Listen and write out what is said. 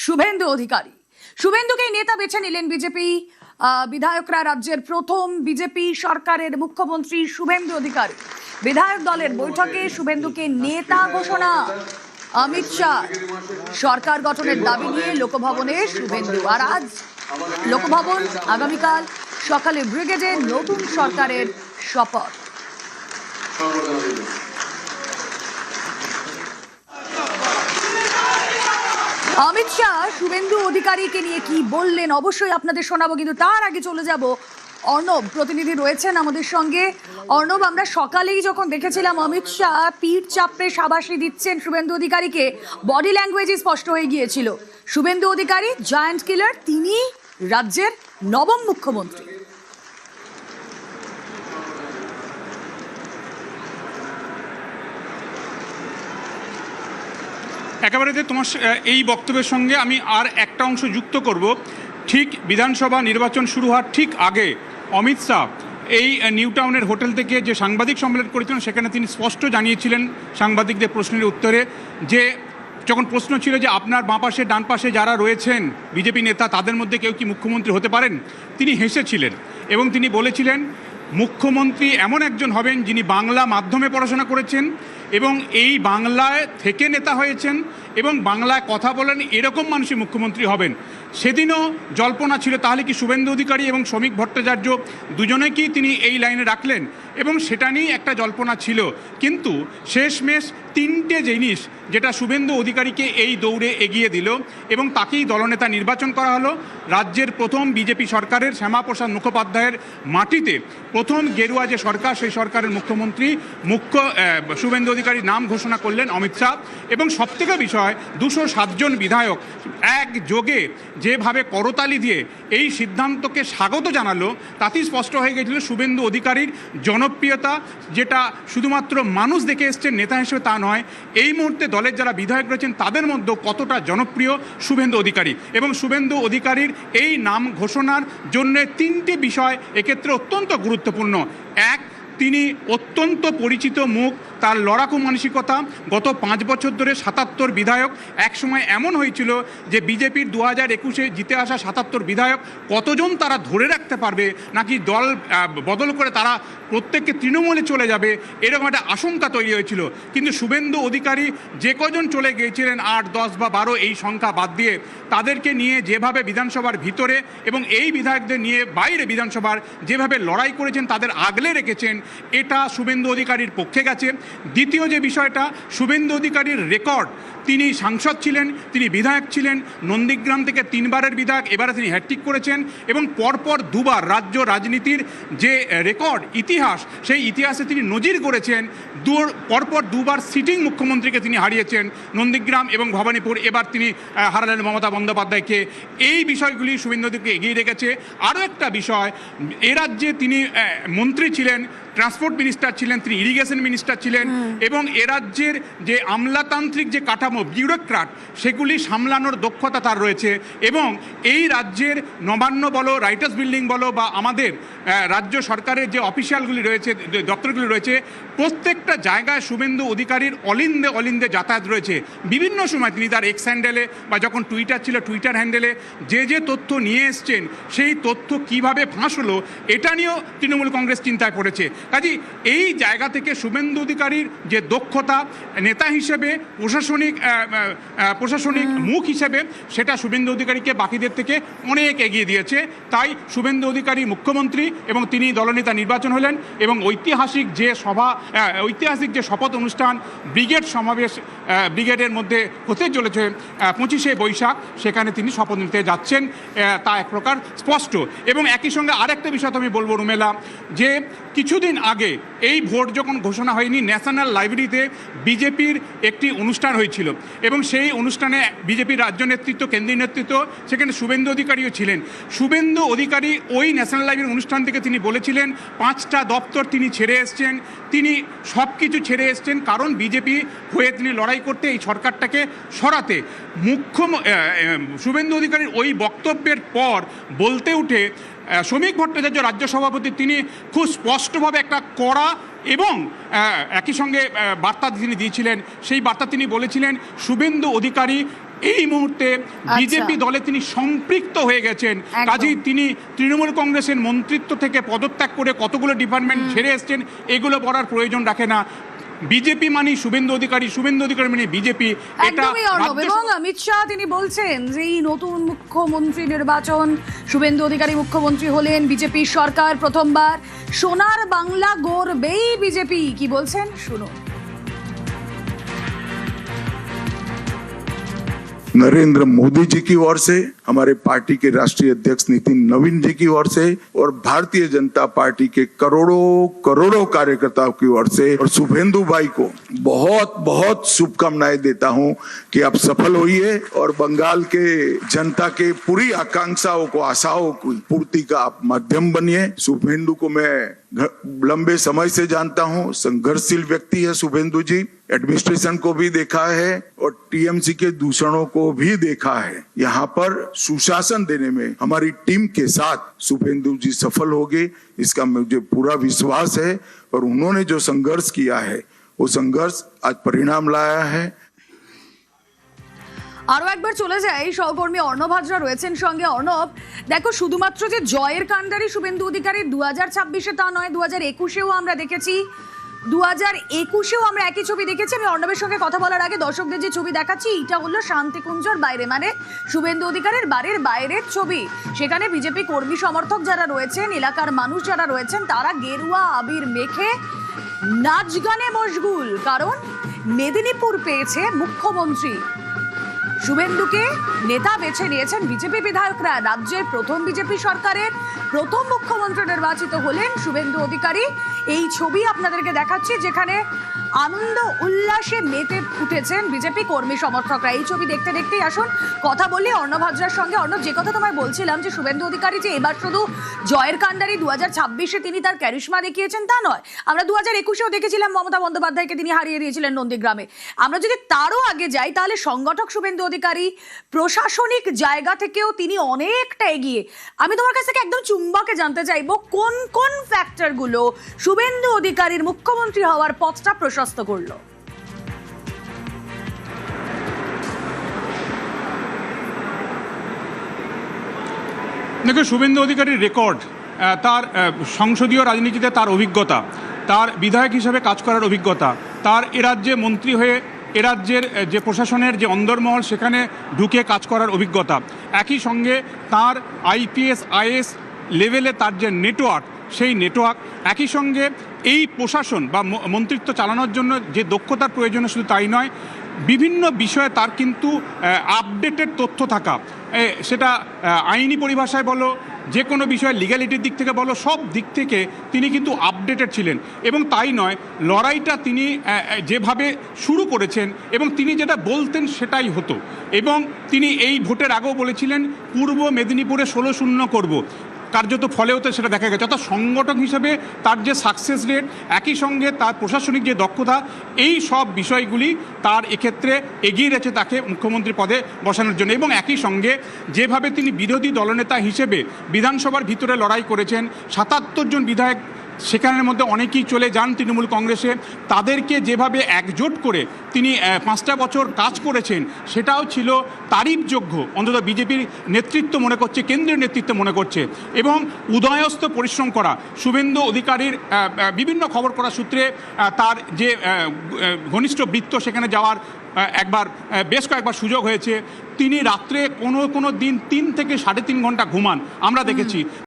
শুভেন্দু অধিকারী। শুভেন্দুকেই নেতা বেছে নিলেন বিজেপি বিধায়করা। রাজ্যের প্রথম বিজেপি সরকারের মুখ্যমন্ত্রী শুভেন্দু অধিকারী। বিধায়ক দলের বৈঠকে শুভেন্দুকে নেতা ঘোষণা। অমিত শাহ সরকার গঠনের দাবি নিয়ে লোকভবনে শুভেন্দু। আর আজ লোকভবন, আগামীকাল সকালে ব্রিগেডে নতুন সরকারের শপথ। অমিত শাহ শুভেন্দু অধিকারীকে নিয়ে কি বললেন অবশ্যই আপনাদের শোনাবো, কিন্তু তার আগে চলে যাব অর্ণব, প্রতিনিধি রয়েছেন আমাদের সঙ্গে। অর্ণব, আমরা সকালেই যখন দেখেছিলাম অমিত শাহ পিঠ চাপড়ে শাবাশি দিচ্ছেন শুভেন্দু অধিকারীকে, বডি ল্যাঙ্গুয়েজই স্পষ্ট হয়ে গিয়েছিল শুভেন্দু অধিকারী জায়ান্ট কিলার, তিনি রাজ্যের নবম মুখ্যমন্ত্রী। একেবারে তোমার এই বক্তব্যের সঙ্গে আমি আর একটা অংশ যুক্ত করব। ঠিক বিধানসভা নির্বাচন শুরু হওয়ার ঠিক আগে অমিত শাহ এই নিউ টাউনের হোটেল থেকে যে সাংবাদিক সম্মেলন করেছিলেন, সেখানে তিনি স্পষ্ট জানিয়েছিলেন সাংবাদিকদের প্রশ্নের উত্তরে যে যখন প্রশ্ন ছিল যে আপনার বাঁ পাশে ডান পাশে যারা রয়েছেন বিজেপি নেতা, তাদের মধ্যে কেউ কি মুখ্যমন্ত্রী হতে পারেন, তিনি হেসেছিলেন এবং তিনি বলেছিলেন মুখ্যমন্ত্রী এমন একজন হবেন যিনি বাংলা মাধ্যমে পড়াশোনা করেছেন এবং এই বাংলায় থেকে নেতা হয়েছেন এবং বাংলায় কথা বলেন, এরকম মানুষই মুখ্যমন্ত্রী হবেন। সেদিনও জল্পনা ছিল তাহলে কি শুভেন্দু অধিকারী এবং শ্রমিক ভট্টাচার্য দুজনেকেই তিনি এই লাইনে রাখলেন, এবং সেটা নিয়েই একটা জল্পনা ছিল। কিন্তু শেষমেশ তিনটে জিনিস যেটা শুভেন্দু অধিকারীকে এই দৌড়ে এগিয়ে দিল এবং তাকেই দলনেতা নির্বাচন করা হলো। রাজ্যের প্রথম বিজেপি সরকারের শ্যামাপ্রসাদ মুখোপাধ্যায়ের মাটিতে প্রথম গেরুয়া যে সরকার, সেই সরকারের মুখ্যমন্ত্রী শুভেন্দু অধিকারীর নাম ঘোষণা করলেন অমিত শাহ। এবং সবথেকে বিষয় 207 জন বিধায়ক একযোগে যেভাবে করতালি দিয়ে এই সিদ্ধান্তকে স্বাগত জানালো, তাতেই স্পষ্ট হয়ে গেছিল শুভেন্দু অধিকারীর জনপ্রিয়তা, যেটা শুধুমাত্র মানুষ দেখে এসছেন নেতা হিসেবে তা নয়, এই মুহূর্তে দলের যারা বিধায়ক রয়েছেন তাদের মধ্যে কতটা জনপ্রিয় শুভেন্দু অধিকারী। এবং শুভেন্দু অধিকারীর এই নাম ঘোষণার জন্য তিনটে বিষয় এক্ষেত্রে অত্যন্ত গুরুত্বপূর্ণ। এক, তিনি অত্যন্ত পরিচিত মুখ, তার লড়াকু মানসিকতা। গত 5 বছর ধরে 77 বিধায়ক, একসময় এমন হয়েছিল যে বিজেপির 2021-এ জিতে আসা 77 বিধায়ক কতজন তারা ধরে রাখতে পারবে, নাকি দল বদল করে তারা প্রত্যেককে তৃণমূলে চলে যাবে, এরকম একটা আশঙ্কা তৈরি হয়েছিল। কিন্তু শুভেন্দু অধিকারী যে কজন চলে গিয়েছিলেন 8, 10 বা 12 এই সংখ্যা বাদ দিয়ে, তাদেরকে নিয়ে যেভাবে বিধানসভার ভিতরে এবং এই বিধায়কদের নিয়ে বাইরে বিধানসভার যেভাবে লড়াই করেছেন, তাদের আগলে রেখেছেন, এটা শুভেন্দু অধিকারীর পক্ষে গেছে। দ্বিতীয় যে বিষয়টা, শুভেন্দু অধিকারীর রেকর্ড, তিনি সাংসদ ছিলেন, তিনি বিধায়ক ছিলেন, নন্দীগ্রাম থেকে 3 বারের বিধায়ক, এবারে তিনি হ্যাট্রিক করেছেন এবং পরপর 2 বার রাজ্য রাজনীতির যে রেকর্ড ইতিহাস, সেই ইতিহাসে তিনি নজির করেছেন। পরপর 2 বার সিটিং মুখ্যমন্ত্রীকে তিনি হারিয়েছেন, নন্দীগ্রাম এবং ভবানীপুর, এবার তিনি হারালেন মমতা বন্দ্যোপাধ্যায়কে। এই বিষয়গুলি শুভেন্দু অধিকারীকে এগিয়ে রেখেছে। আরও একটা বিষয়, এ রাজ্যে তিনি মন্ত্রী ছিলেন, ট্রান্সপোর্ট মিনিস্টার ছিলেন, তিনি ইরিগেশন মিনিস্টার ছিলেন এবং এ রাজ্যের যে আমলাতান্ত্রিক যে কাঠামো, বিউরোক্রাট, সেগুলি সামলানোর দক্ষতা তার রয়েছে। এবং এই রাজ্যের নবান্ন বলো, রাইটার্স বিল্ডিং বলো, বা আমাদের রাজ্য সরকারের যে অফিসিয়ালগুলি রয়েছে, দপ্তরগুলি রয়েছে, প্রত্যেকটা জায়গায় শুভেন্দু অধিকারীর অলিন্দে যাতায়াত রয়েছে। বিভিন্ন সময় তিনি তার এক্স হ্যান্ডেলে বা যখন টুইটার ছিল টুইটার হ্যান্ডেলে যে তথ্য নিয়ে এসছেন, সেই তথ্য কিভাবে ফাঁস হলো, এটা নিয়েও তৃণমূল কংগ্রেস চিন্তায় পড়েছে। কাজে এই জায়গা থেকে শুভেন্দু অধিকারীর যে দক্ষতা নেতা হিসেবে, প্রশাসনিক মুখ হিসেবে, সেটা শুভেন্দু অধিকারীকে বাকিদের থেকে অনেক এগিয়ে দিয়েছে। তাই শুভেন্দু অধিকারী মুখ্যমন্ত্রী এবং তিনি দলনেতা নির্বাচন হলেন এবং ঐতিহাসিক যে শপথ অনুষ্ঠান, ব্রিগেড সমাবেশ ব্রিগেডের মধ্যে হতে চলেছে 25শে বৈশাখ, সেখানে তিনি শপথ নিতে যাচ্ছেন, তা এক প্রকার স্পষ্ট। এবং একই সঙ্গে আরেকটা বিষয় আমি বলবো রুমেলা, যে কিছুদিন আগে এই ভোট যখন ঘোষণা হয়নি, ন্যাশনাল লাইব্রেরিতে বিজেপির একটি অনুষ্ঠান হয়েছিল এবং সেই অনুষ্ঠানে বিজেপির রাজ্য নেতৃত্ব, কেন্দ্রীয় নেতৃত্ব, সেখানে শুভেন্দু অধিকারীও ছিলেন। শুভেন্দু অধিকারী ওই ন্যাশনাল লাইব্রেরির অনুষ্ঠান থেকে তিনি বলেছিলেন 5টা দপ্তর তিনি ছেড়ে এসছেন, তিনি সব কিছু ছেড়ে এসছেন কারণ বিজেপি হয়ে তিনি লড়াই করতে, এই সরকারটাকে সরাতে। শুভেন্দু অধিকারীর ওই বক্তব্যের পর বলতে উঠে শ্রমিক ভট্টাচার্য রাজ্য সভাপতি, তিনি খুব স্পষ্টভাবে একটা কড়া এবং একই সঙ্গে বার্তা তিনি দিয়েছিলেন। সেই বার্তা তিনি বলেছিলেন শুভেন্দু অধিকারী এই মুহূর্তে বিজেপি দলে তিনি সম্পৃক্ত হয়ে গেছেন। একদম। কাজেই তিনি তৃণমূল কংগ্রেসের মন্ত্রিত্ব থেকে পদত্যাগ করে কতগুলো ডিপার্টমেন্ট ছেড়ে এসছেন এগুলো বলার প্রয়োজন রাখে না। বিজেপি মানে শুভেন্দু অধিকারী, শুভেন্দু অধিকারী মানে বিজেপি। একদমই অর্ণব। এবং অমিত শাহ তিনি বলছেন যে এই নতুন মুখ্যমন্ত্রী নির্বাচন, শুভেন্দু অধিকারী মুখ্যমন্ত্রী হলেন, বিজেপি সরকার প্রথমবার, সোনার বাংলা গড়বেই বিজেপি। কি বলছেন শুনুন। नरेंद्र मोदी जी की ओर से, हमारे पार्टी के राष्ट्रीय अध्यक्ष नितिन नवीन जी की ओर से और भारतीय जनता पार्टी के करोड़ों कार्यकर्ताओं की ओर से और शुभेंदु भाई को बहुत बहुत शुभकामनाएं देता हूं कि आप सफल होइए और बंगाल के जनता के पूरी आकांक्षाओं को, आशाओं की पूर्ति का आप माध्यम बनिए। शुभेंदु को मैं लंबे समय से जानता हूं, संघर्षशील व्यक्ति है शुभेंदु जी। एडमिनिस्ट्रेशन को भी देखा है और टीएमसी के दूषणों को भी देखा है। यहाँ पर सुशासन देने में हमारी टीम के साथ शुभेंदु जी सफल होंगे, इसका मुझे पूरा विश्वास है। और उन्होंने जो संघर्ष किया है वो संघर्ष आज परिणाम लाया है। আরো একবার চলে যাই, সহকর্মী অর্ণব হাজরা রয়েছেন সঙ্গে। অর্ণব, দেখো শুধুমাত্র যে জয়ের কান্ডারি শুভেন্দু অধিকারী 2026-এ তা নয়, 2021-এও আমরা দেখেছি, 2021-এও আমরা একই ছবি দেখেছি। আমি অর্ণবের সঙ্গে কথা বলার আগে দর্শকদের যে ছবি দেখাচ্ছি, এটা হলো শান্তিকুঞ্জর বাইরে, মানে শুভেন্দু অধিকারীর বাড়ির বাইরের ছবি। সেখানে বিজেপি কর্মী সমর্থক যারা রয়েছেন, এলাকার মানুষ যারা রয়েছেন, তারা গেরুয়া আবির মেখে নাচ গানে মশগুল। কারণ মেদিনীপুর পেয়েছে মুখ্যমন্ত্রী। শুভেন্দুকে নেতা বেছে নিয়েছেন বিজেপি বিধায়করা। রাজ্যের প্রথম বিজেপি সরকারের প্রথম মুখ্যমন্ত্রী নির্বাচিত হলেন শুভেন্দু অধিকারী। এই ছবি আপনাদেরকে দেখাচ্ছি, যেখানে আনন্দ উল্লাসে মেতে উঠেছেন বিজেপি কর্মী সমর্থকরা। এই ছবি দেখতে দেখতেই আসুন কথা বলি অর্ণব হাজরার সঙ্গে। অর্ণব, যে কথা তোমায় বলছিলাম যে শুভেন্দু অধিকারী যে এবার শুধু জয়ের কান্ডারি, 2026-এ তিনি তার ক্যারিশমা দেখিয়েছেন তা নয়, আমরা 2021-এও দেখেছিলাম মমতা বন্দ্যোপাধ্যায়কে তিনি হারিয়ে দিয়েছিলেন নন্দীগ্রামে। আমরা যদি তারও আগে যাই, তাহলে সংগঠক শুভেন্দু অধিকারী, প্রশাসনিক জায়গা থেকেও তিনি অনেকটা এগিয়ে। আমি তোমার কাছ থেকে একদম চুম্বকে জানতে চাইবো কোন কোন ফ্যাক্টরগুলো শুভেন্দু অধিকারীর মুখ্যমন্ত্রী হওয়ার পথটা প্রশস্ত করলো। দেখো, শুভেন্দু অধিকারীর রেকর্ড, তার সংসদীয় রাজনীতিতে তার অভিজ্ঞতা, তার বিধায়ক হিসেবে কাজ করার অভিজ্ঞতা, তার এ রাজ্যে মন্ত্রী হয়ে এ রাজ্যের যে প্রশাসনের যে অন্দরমহল সেখানে ঢুকে কাজ করার অভিজ্ঞতা, একই সঙ্গে তার আইপিএস আইএস লেভেলে তার যে নেটওয়ার্ক, সেই নেটওয়ার্ক, একই সঙ্গে এই প্রশাসন বা মন্ত্রিত্ব চালানোর জন্য যে দক্ষতার প্রয়োজন, শুধু তাই নয়, বিভিন্ন বিষয়ে তার কিন্তু আপডেটেড তথ্য থাকা, সেটা আইনি পরিভাষায় বলো, যে কোনো বিষয়ে লিগ্যালিটির দিক থেকে বলো, সব দিক থেকে তিনি কিন্তু আপডেটেড ছিলেন। এবং তাই নয়, লড়াইটা তিনি যেভাবে শুরু করেছেন এবং তিনি যেটা বলতেন সেটাই হতো। এবং তিনি এই ভোটের আগেও বলেছিলেন পূর্ব মেদিনীপুরে 16-0 করব। কার্যত ফলেও তো সেটা দেখা গেছে। অর্থাৎ সংগঠক হিসেবে তার যে সাকসেস রেট, একই সঙ্গে তার প্রশাসনিক যে দক্ষতা, এই সব বিষয়গুলি তার এক্ষেত্রে এগিয়ে রয়েছে তাকে মুখ্যমন্ত্রী পদে বসানোর জন্য। এবং একই সঙ্গে যেভাবে তিনি বিরোধী দলনেতা হিসেবে বিধানসভার ভিতরে লড়াই করেছেন, 77 জন বিধায়ক, সেখানের মধ্যে অনেকেই চলে যান তৃণমূল কংগ্রেসে, তাদেরকে যেভাবে একজোট করে তিনি 5টা বছর কাজ করেছেন, সেটাও ছিল তারিফযোগ্য। অন্তত বিজেপির নেতৃত্ব মনে করছে, কেন্দ্রীয় নেতৃত্ব মনে করছে। এবং উদয়স্ত পরিশ্রম করা শুভেন্দু অধিকারীর বিভিন্ন খবর করা সূত্রে তার যে ঘনিষ্ঠ বৃত্ত, সেখানে যাওয়ার বেশ কয়েকবার সুযোগ হয়েছে। তিনি রাত্রে কোনো দিন 3 থেকে 3.5 ঘন্টা ঘুমান আমরা দেখেছি।